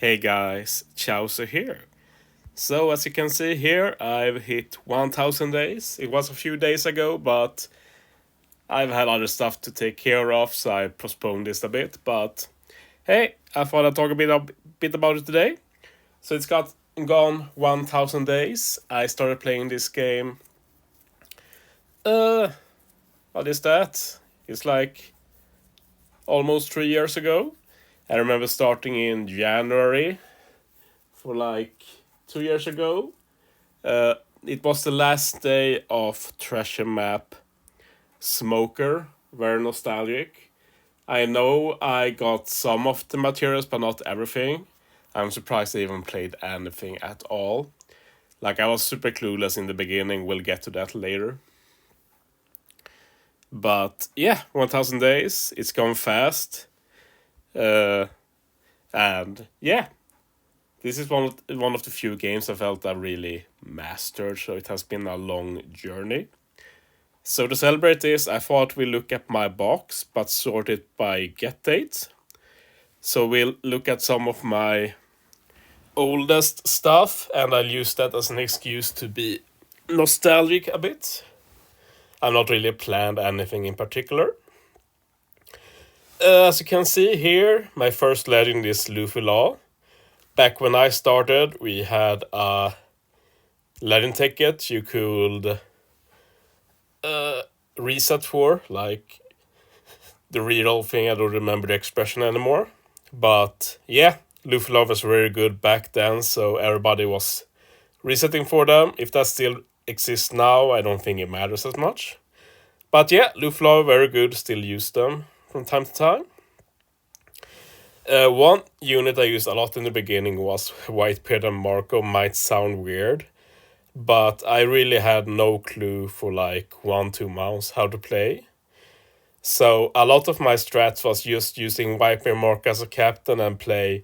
Hey guys, Chauzu here. So as you can see here, I've hit 1000 days. It was a few days ago, but I've had other stuff to take care of, so I postponed this a bit. But hey, I thought I'd talk a bit about it today. So it's got gone 1000 days. I started playing this game. Uh, what is that? It's like almost 3 years ago. I remember starting in January for like 2 years ago. Uh, it was the last day of Treasure Map Smoker. Very nostalgic. I know I got some of the materials, but not everything. I'm surprised I even played anything at all. Like, I was super clueless in the beginning. We'll get to that later. But yeah, 1000 days. It's gone fast. Uh, and yeah, this is one of the few games I felt I really mastered, so it has been a long journey. So to celebrate this, I thought we'll look at my box, but sort it by get date. So we'll look at some of my oldest stuff, and I'll use that as an excuse to be nostalgic a bit. I've not really planned anything in particular. As you can see here, my first legend is Luffy Law. Back when I started, we had a legend ticket you could reset for, like the reroll thing. I don't remember the expression anymore. But yeah, Luffy Law was very good back then, so everybody was resetting for them. If that still exists now, I don't think it matters as much. But yeah, Luffy Law very good, still use them from time to time. One unit I used a lot in the beginning was Whitebeard and Marco. Might sound weird, but I really had no clue for like 1-2 months how to play. So a lot of my strats was just using Whitebeard Marco as a captain and play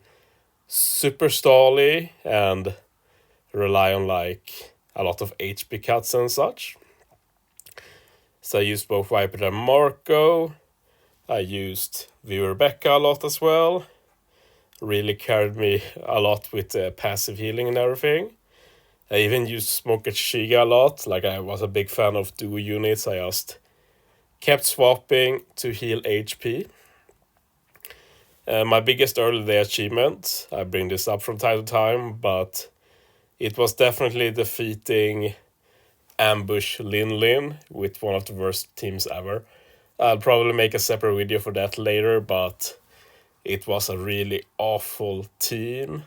super stally and rely on like a lot of HP cuts and such. So I used both Whitebeard and Marco. I used the Rebecca a lot as well. Really carried me a lot with passive healing and everything. I even used Smoker Shiga a lot. Like, I was a big fan of duo units. I just kept swapping to heal HP. My biggest early day achievement, I bring this up from time to time, but it was definitely defeating Ambush Lin Lin with one of the worst teams ever. I'll probably make a separate video for that later, but it was a really awful team,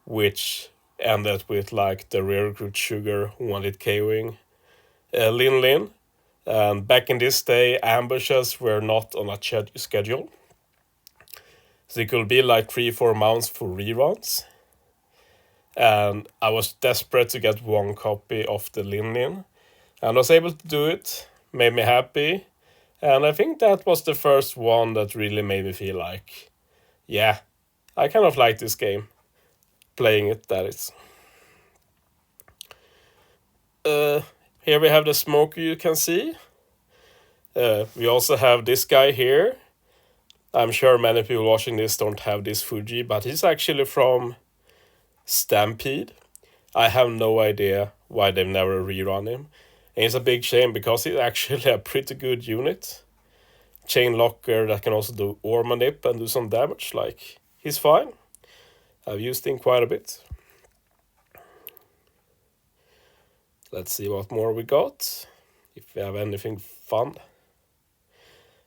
which ended with like the rear recruit Sugar wanted KOing Lin Lin. And back in this day, ambushes were not on a schedule. So it could be like 3-4 months for reruns. And I was desperate to get one copy of the Lin Lin. And I was able to do it, made me happy. And I think that was the first one that really made me feel like, yeah, I kind of like this game. Playing it, that is. Here we have the smoker you can see. We also have this guy here. I'm sure many people watching this don't have this Fuji, but he's actually from Stampede. I have no idea why they've never rerun him. And it's a big shame because he's actually a pretty good unit. Chain locker that can also do ore manip and do some damage. Like, he's fine. I've used him quite a bit. Let's see what more we got. If we have anything fun.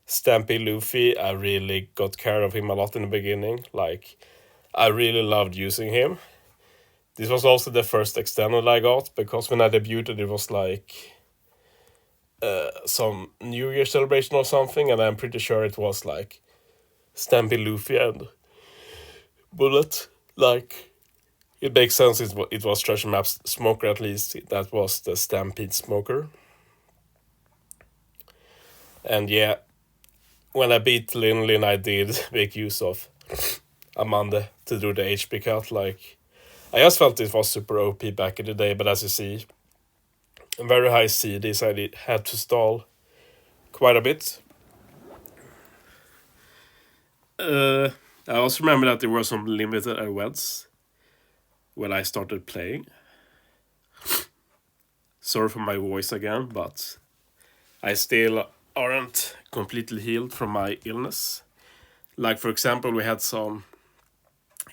Stampede Luffy, I really got care of him a lot in the beginning. Like, I really loved using him. This was also the first extended I got, because when I debuted it was like some New Year celebration or something, and I'm pretty sure it was like Stampede Luffy and Bullet. Like, it makes sense, it was Treasure Map Smoker at least. That was the Stampede Smoker. And yeah, when I beat Lin Lin, I did make use of Amanda to do the HP cut. Like, I just felt it was super OP back in the day, but as you see, very high CDs, I had to stall quite a bit. I also remember that there were some limited events when I started playing. Sorry for my voice again, but I still aren't completely healed from my illness. Like, for example, we had some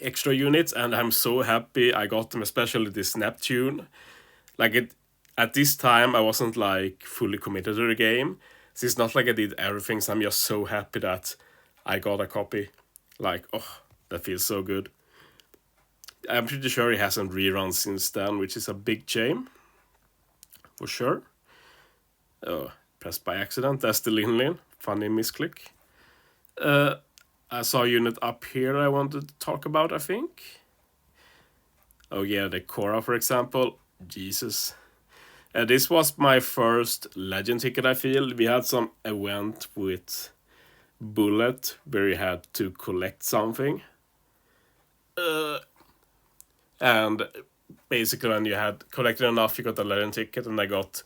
extra units, and I'm so happy I got them, especially this Neptune. Like, it at this time, I wasn't like fully committed to the game. So it's not like I did everything, so I'm just so happy that I got a copy. Like, oh, that feels so good. I'm pretty sure he hasn't rerun since then, which is a big shame, for sure. Oh, pressed by accident. That's the Lin. Funny misclick. Uh, I saw a unit up here I wanted to talk about, I think. Oh yeah, the Cora, for example. Jesus. This was my first legend ticket, I feel. We had some event with Bullet where you had to collect something. And basically when you had collected enough, you got a legend ticket, and I got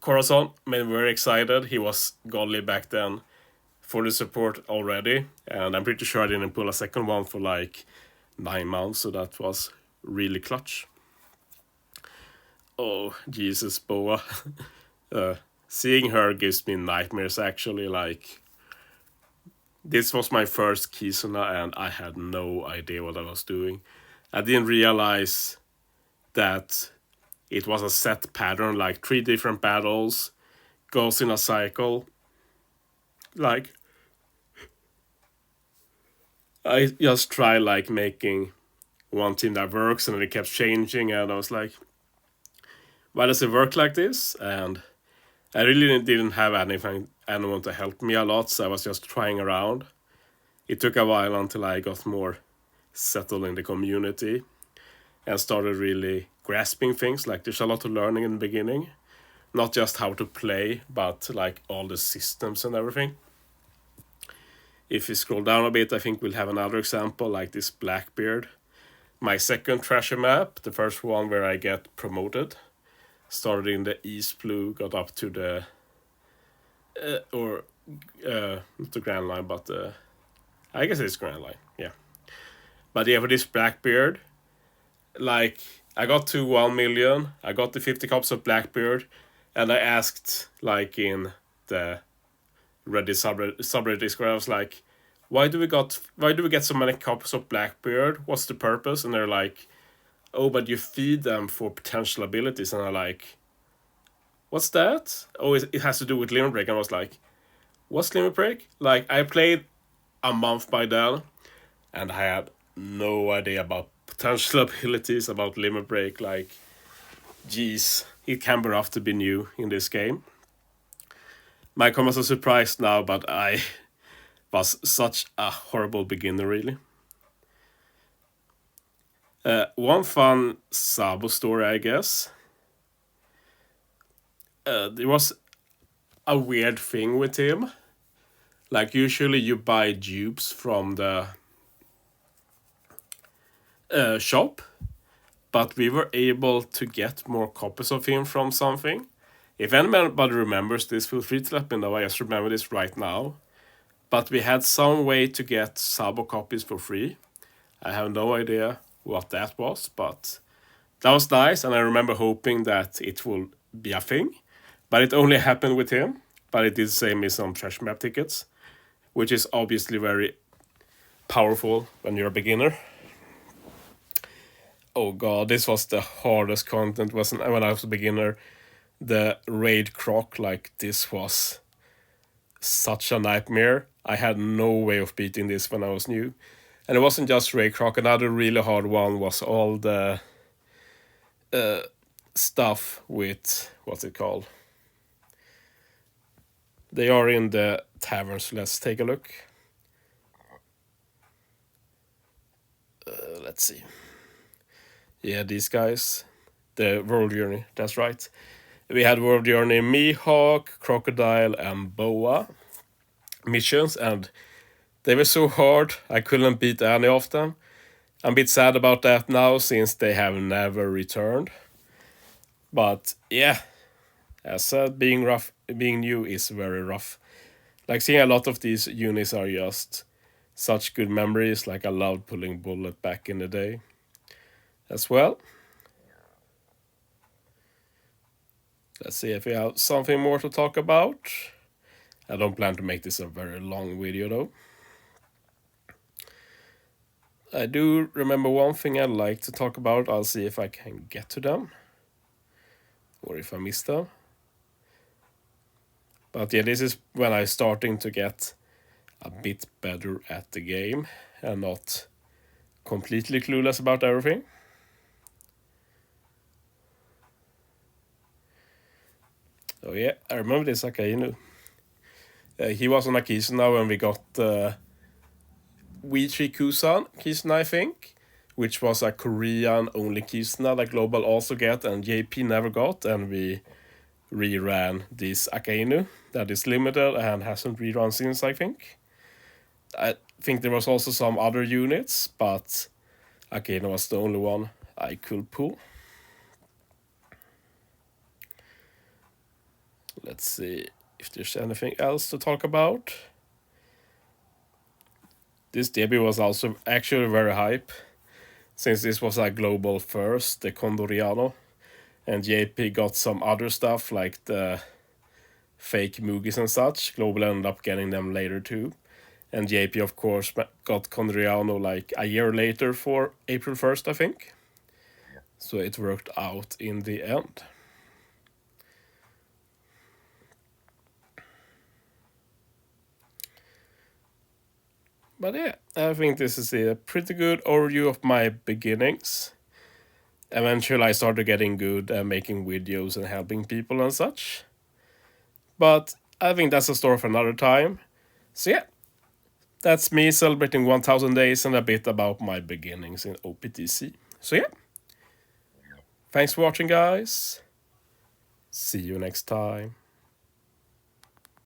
Corazon. Made me very excited. He was godly back then for the support already, and I'm pretty sure I didn't pull a second one for like 9 months, so that was really clutch. Oh, Jesus, Boa. Seeing her gives me nightmares, actually. Like, this was my first Kisuna, and I had no idea what I was doing. I didn't realize that it was a set pattern, like 3 different battles, goes in a cycle. Like, I just tried like making one team that works, and then it kept changing, and I was like, why does it work like this? And I really didn't have anyone to help me a lot, so I was just trying around. It took a while until I got more settled in the community and started really grasping things. Like, there's a lot of learning in the beginning, not just how to play, but like all the systems and everything. If you scroll down a bit, I think we'll have another example like this Blackbeard. My second treasure map, the first one where I get promoted. Started in the East Blue, got up to the not the Grand Line, but I guess it's Grand Line, yeah. But yeah, for this Blackbeard, like, I got to 1 million, I got the 50 copies of Blackbeard, and I asked, like, in the Reddit subreddit Discord, I was like, why do we get so many copies of Blackbeard? What's the purpose? And they're like, oh, but you feed them for potential abilities. And I'm like, what's that? Oh, it has to do with Limit Break. And I was like, what's Limit Break? Like, I played a month by then, and I had no idea about potential abilities, about Limit Break. Like, geez, it can be rough to be new in this game. My comments are surprised now, but I was such a horrible beginner, really. One fun Sabo story, I guess. There was a weird thing with him. Like, usually you buy dupes from the shop, but we were able to get more copies of him from something. If anybody remembers this, feel free to let me know. I just remember this right now. But we had some way to get Sabo copies for free. I have no idea what that was, but that was nice, and I remember hoping that it will be a thing. But it only happened with him, but it did save me some trash map tickets, which is obviously very powerful when you're a beginner. Oh god, this was the hardest content wasn't when I was a beginner. The raid croc, like, this was such a nightmare. I had no way of beating this when I was new. And it wasn't just raid croc. Another really hard one was all the stuff with, what's it called? They are in the taverns. Let's take a look. Let's see. Yeah, these guys. The World Journey, that's right. We had World Journey Mihawk, Crocodile, and Boa missions, and they were so hard I couldn't beat any of them. I'm a bit sad about that now, since they have never returned. But yeah, as said, being new is very rough. Like, seeing a lot of these units are just such good memories. Like I loved pulling bullet back in the day as well. Let's see if we have something more to talk about. I don't plan to make this a very long video though. I do remember one thing I'd like to talk about. I'll see if I can get to them or if I miss them. But yeah, this is when I'm starting to get a bit better at the game and not completely clueless about everything. Oh yeah, I remember this Akainu. He was on Akisuna when we got Wichi Kusan Kisuna, I think, which was a Korean only Kisuna that Global also get and JP never got, and we reran this Akainu that is limited and hasn't rerun since, I think. I think there was also some other units, but Akainu was the only one I could pull. Let's see if there's anything else to talk about. This debut was also actually very hype, since this was a global first, the Condoriano, and JP got some other stuff like the fake Moogies and such. Global ended up getting them later too. And JP, of course, got Condoriano like a year later for April 1st, I think. So it worked out in the end. But yeah, I think this is a pretty good overview of my beginnings. Eventually I started getting good at making videos and helping people and such. But I think that's a story for another time. So yeah, that's me celebrating 1000 days and a bit about my beginnings in OPTC. So yeah, thanks for watching guys. See you next time.